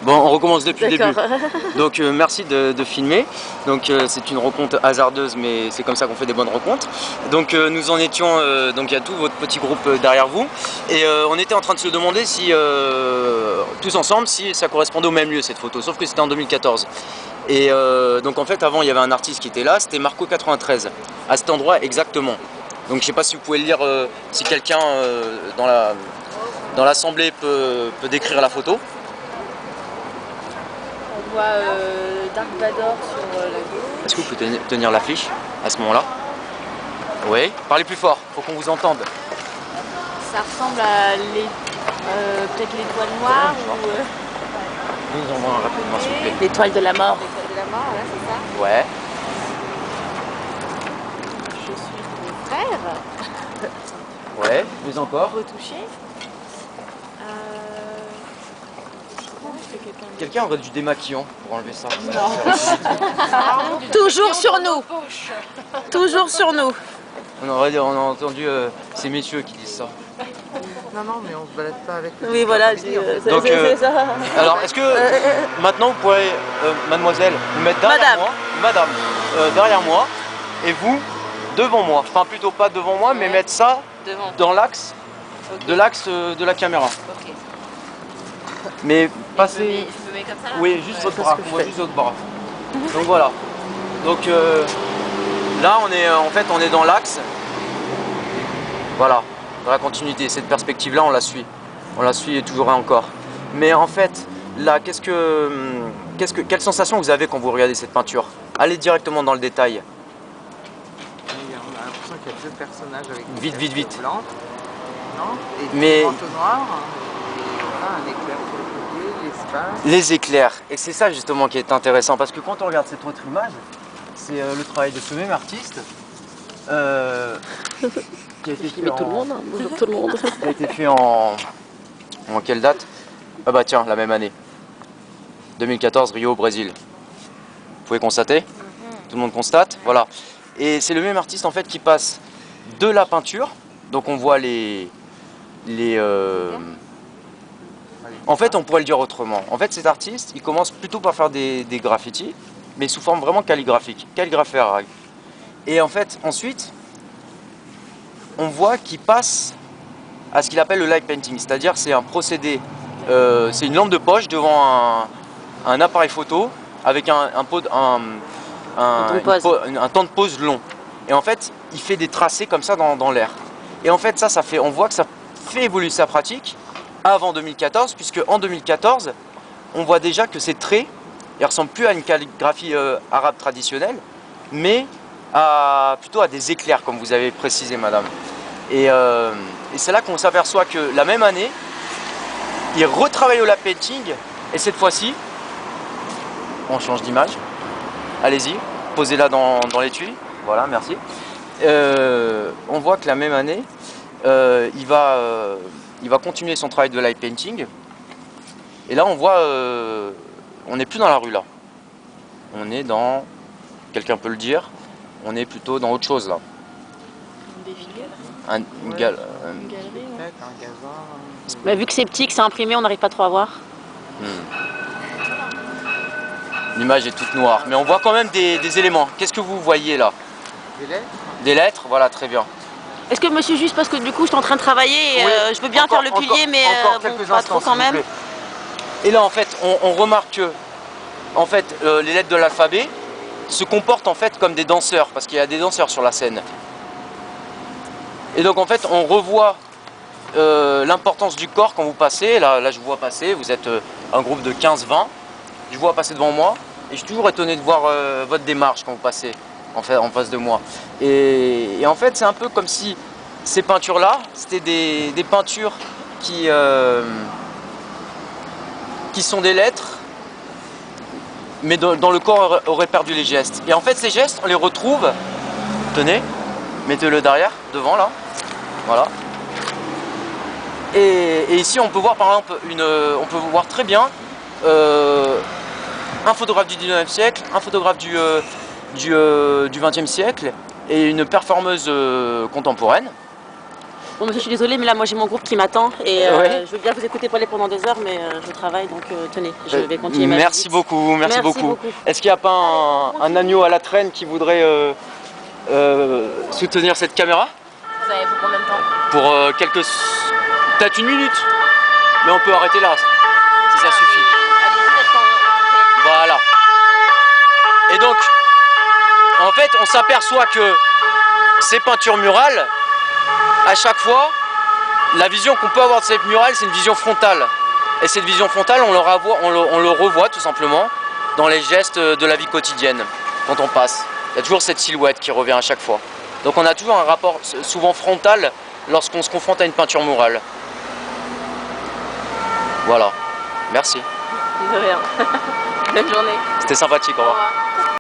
Bon, on recommence depuis le début. D'accord. Donc merci de filmer. Donc c'est une rencontre hasardeuse, mais c'est comme ça qu'on fait des bonnes rencontres. Donc nous en étions, donc il y a tout votre petit groupe derrière vous, et on était en train de se demander si tous ensemble, si ça correspondait au même lieu cette photo, sauf que c'était en 2014. Et donc en fait avant il y avait un artiste qui était là, c'était Marco 93, à cet endroit exactement. Donc je sais pas si vous pouvez lire, si quelqu'un dans l'assemblée peut décrire la photo. On voit Dark Vador sur la gauche. Est-ce que vous pouvez tenir l'affiche à ce moment-là? Oui, parlez plus fort, faut qu'on vous entende. Ça ressemble à peut-être l'étoile noire ou... Je vous envoie rapidement s'il vous plaît. L'étoile de la mort. L'étoile de la mort, ouais, c'est ça. Ouais. Je suis ton frère. Ouais, plus encore. Retouché. Quelqu'un aurait du démaquillant pour enlever ça. Toujours sur nous. Toujours sur nous. On a entendu ces messieurs qui disent ça. Non, mais on se balade pas avec le... Oui, voilà, Donc, c'est ça. Alors, est-ce que maintenant vous pourrez, mademoiselle, vous mettre derrière moi, madame, derrière moi, et vous devant moi. Enfin, plutôt pas devant moi, mais mettre ça dans l'axe de la caméra. Ok. Mais passer. Je me mets comme ça là. Oui, juste votre bras. On voit juste votre bras. Donc voilà. Donc là, on est dans l'axe. Voilà, dans la continuité. Cette perspective-là, on la suit. On la suit toujours et encore. Mais en fait, là, quelle sensation vous avez quand vous regardez cette peinture? Allez directement dans le détail. On a l'impression qu'il y a deux personnages avec Vite, vite. blanc. Non? Et Mais... des manteaux noirs. Et voilà, un éclair sur le côté, l'espace. Les éclairs. Et c'est ça justement qui est intéressant. Parce que quand on regarde cette autre image, c'est le travail de ce même artiste. Qui a été fait tout le monde, hein. Bonjour tout le monde. Qui a été fait en quelle date? Ah bah tiens, la même année. 2014, Rio au Brésil. Vous pouvez constater? Tout le monde constate? Voilà. Et c'est le même artiste en fait qui passe de la peinture. Donc on voit En fait, on pourrait le dire autrement. En fait, cet artiste, il commence plutôt par faire des graffitis, mais sous forme vraiment calligraphique, calligraphiaire. Et en fait, ensuite, on voit qu'il passe à ce qu'il appelle le light painting, c'est-à-dire c'est un procédé, c'est une lampe de poche devant un appareil photo avec un temps de pause long. Et en fait, il fait des tracés comme ça dans l'air. Et en fait, on voit que ça fait évoluer sa pratique avant 2014, puisque en 2014, on voit déjà que ces traits, ils ressemblent plus à une calligraphie arabe traditionnelle, mais plutôt à des éclairs, comme vous avez précisé, madame. Et c'est là qu'on s'aperçoit que la même année, il retravaille au lap painting, et cette fois-ci, on change d'image. Allez-y, posez-la dans l'étui. Voilà, merci. On voit que la même année, il va continuer son travail de light painting. Et là, on voit, on n'est plus dans la rue là. On est dans, quelqu'un peut le dire, on est plutôt dans autre chose là. Une galerie. Peut-être un gazon. Bah, vu que c'est petit, que c'est imprimé, on n'arrive pas trop à voir. L'image est toute noire, mais on voit quand même des éléments. Qu'est-ce que vous voyez là? Des lettres? Des lettres, voilà, très bien. Est-ce que monsieur, juste parce que du coup je suis en train de travailler, et, Oui, je veux bien faire le pilier, mais encore bon, quelques pas instants, trop quand s'il vous même. plaît. Et là en fait, on remarque que en fait, les lettres de l'alphabet se comportent en fait comme des danseurs, parce qu'il y a des danseurs sur la scène. Et donc en fait, on revoit l'importance du corps quand vous passez. Là je vous vois passer, vous êtes un groupe de 15-20, je vous vois passer devant moi, et je suis toujours étonné de voir votre démarche quand vous passez en face de moi. Et en fait, c'est un peu comme si ces peintures-là, c'était des peintures qui sont des lettres, mais dont le corps aurait perdu les gestes. Et en fait, ces gestes, on les retrouve, tenez, mettez-le derrière, devant là, voilà. Et ici, on peut voir par exemple, on peut voir très bien un photographe du 19e siècle, un photographe du 20e siècle et une performeuse contemporaine. Bon, monsieur, je suis désolée, mais là, moi, j'ai mon groupe qui m'attend et Ouais. je veux bien vous écouter parler pendant des heures, mais je travaille, donc tenez, je vais continuer ma Merci visite. beaucoup, merci beaucoup. Est-ce qu'il n'y a pas un agneau à la traîne qui voudrait soutenir cette caméra? Vous avez pour combien de temps? Pour quelques... peut-être une minute. Mais on peut arrêter là, si ça suffit. Allez-y, parce qu'on Voilà. Et donc, en fait, on s'aperçoit que ces peintures murales, à chaque fois, la vision qu'on peut avoir de ces murales, c'est une vision frontale. Et cette vision frontale, on le revoit tout simplement dans les gestes de la vie quotidienne, quand on passe. Il y a toujours cette silhouette qui revient à chaque fois. Donc on a toujours un rapport souvent frontal lorsqu'on se confronte à une peinture murale. Voilà. Merci. De rien. Bonne journée. C'était sympathique, au revoir. Au revoir.